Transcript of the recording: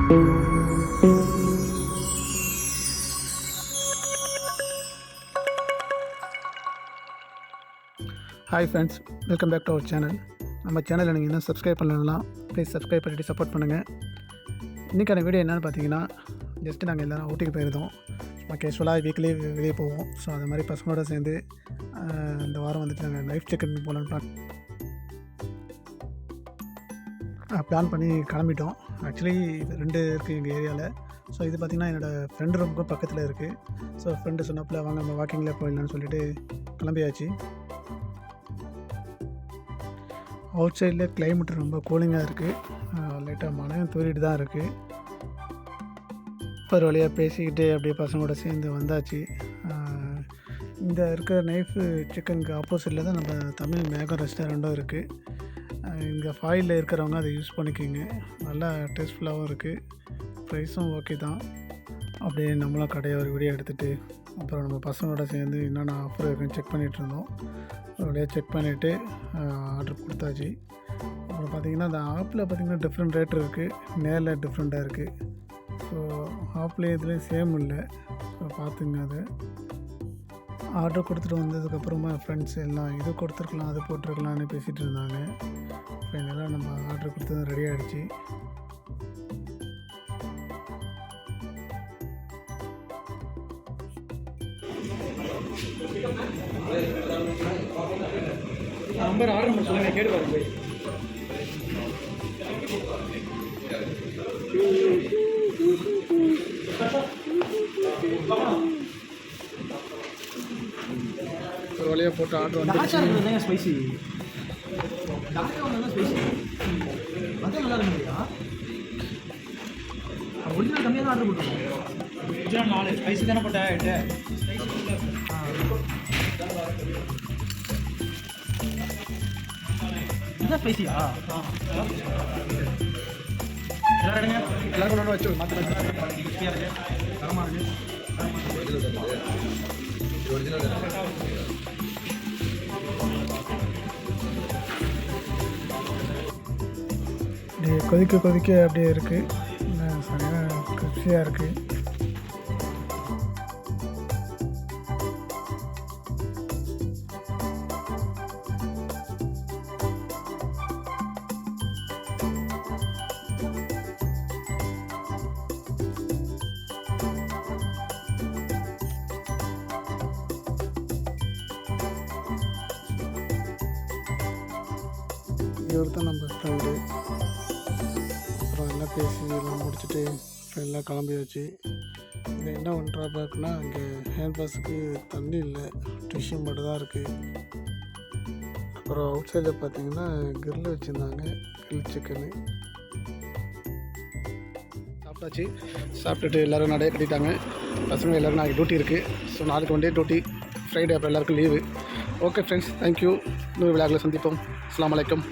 Hi friends, welcome back to our channel. நம்ம சேனலில் நீங்கள் இன்னும் சப்ஸ்கிரைப் பண்ணலாம், ப்ளீஸ் சப்ஸ்கிரைப் பண்ணிவிட்டு சப்போர்ட் பண்ணுங்கள். இன்றைக்கான வீடியோ என்னென்னு பார்த்தீங்கன்னா, ஜஸ்ட்டு நாங்கள் எல்லோரும் ஊட்டிக்கு போயிருந்தோம். சும்மா கேஷுவலாக வீக்லி வெளியே போவோம். ஸோ அது மாதிரி பசங்களோட சேர்ந்து இந்த வாரம் வந்துட்டு நாங்கள் லைஃப் செக்கப் போகலான்னு பிளான் பண்ணி கிளம்பிட்டோம். ஆக்சுவலி 2 இருக்குது எங்கள் ஏரியாவில். ஸோ இது பார்த்திங்கன்னா என்னோடய ஃப்ரெண்டு ரொம்ப பக்கத்தில் இருக்குது. ஸோ ஃப்ரெண்டு சொன்னப்பில் வாங்க நம்ம வாக்கிங்கில் போயிடலான்னு சொல்லிட்டு கிளம்பியாச்சு. அவுட் சைடில் கிளைமேட் ரொம்ப கூலிங்காக இருக்குது. லைட்டாக மழையும் தூரிட்டு தான் இருக்குது. ஒரு வழியாக பேசிக்கிட்டு அப்படியே பசங்களோட சேர்ந்து வந்தாச்சு. இந்த இருக்கிற நைஃபு சிக்கனுக்கு ஆப்போசிட்டில் தான் நம்ம தமிழ் மேகம் ரெஸ்டாரண்ட்டும் இருக்குது. இங்கே ஃபாயிலில் இருக்கிறவங்க அதை யூஸ் பண்ணிக்கிங்க. நல்லா டேஸ்ட்ஃபுல்லாகவும் இருக்குது, ப்ரைஸும் ஓகே தான். அப்படியே நம்மளும் கடையை ஒரு வீடியோ எடுத்துகிட்டு அப்புறம் நம்ம பசங்களோட சேர்ந்து என்னென்ன ஆஃபர் இருக்குன்னு செக் பண்ணிகிட்டு இருந்தோம். ஒரு வழியாக செக் பண்ணிவிட்டு ஆர்டர் கொடுத்தாச்சு. அப்புறம் பார்த்திங்கன்னா அந்த ஆப்பில் பார்த்திங்கன்னா டிஃப்ரெண்ட் ரேட் இருக்குது, நேரில் டிஃப்ரெண்ட்டாக இருக்குது. ஸோ ஆப்லேயே இதுலேயும் சேம் இல்லை. ஸோ பார்த்துங்க. அது ஆர்டர் கொடுத்துட்டு வந்ததுக்கப்புறமா ஃப்ரெண்ட்ஸ் எல்லாம் இது கொடுத்துருக்கலாம் அது போட்டிருக்கலான்னு பேசிகிட்டு இருந்தாங்க. ஃபைனலாக நம்ம ஆர்டர் கொடுத்தது ரெடி ஆகிடுச்சு. நம்பர் ஆர்டர் பண்ண சொல்லுங்கள், கேட்டு பாருங்க. ஒரு வழியாக போட்டு ஆர்டர் வந்து ஸ்பைசி ஸ்பைசி அது நல்லா இருக்குங்களா? ஒரிஜினல் கம்மியாக தான் ஆர்டர் போட்டுருக்கோம். ஒரிஜினல் 4 ஸ்பைசி தானே போட்டேன். 8 இதுதான் ஸ்பைசியா? எல்லாரும் எடுங்க, எல்லாருக்கும் ஒன்று வச்சு மாற்றி கிறிஸ்பியாக இருக்குது, தரமாக இருக்குது. அப்படியே கொதிக்க கொதிக்க அப்படியே இருக்குது. சரியாக கிறிஸ்பியாக இருக்குது. இவர் தான் நம்ம ஃப்ரெண்டு. அப்புறம் எல்லாம் பேசி எல்லாம் முடிச்சுட்டு எல்லாம் கிளம்பியாச்சு. இங்கே என்ன ஒன் ட்ராபேக்னா, இங்கே ஹேண்ட் வாஷுக்கு தண்ணி இல்லை, டிஷ்யூ மட்டும் தான் இருக்குது. அப்புறம் அவுட் சைடில் பார்த்தீங்கன்னா கிரில் வச்சுருந்தாங்க, கிரில் சிக்கனு. சாப்பிட்டாச்சு. சாப்பிட்டுட்டு எல்லோரும் நிறைய கட்டிட்டாங்க. பசங்க எல்லோரும் நாளைக்கு டியூட்டி இருக்குது. ஸோ நாளைக்கு ஒன் டே டியூட்டி, ஃப்ரைடே. அப்போ எல்லாருக்கும் லீவு. Okay friends, thank you. இன்னொரு விழாவில் சந்திப்போம். அஸ்ஸலாமு அலைக்கும்.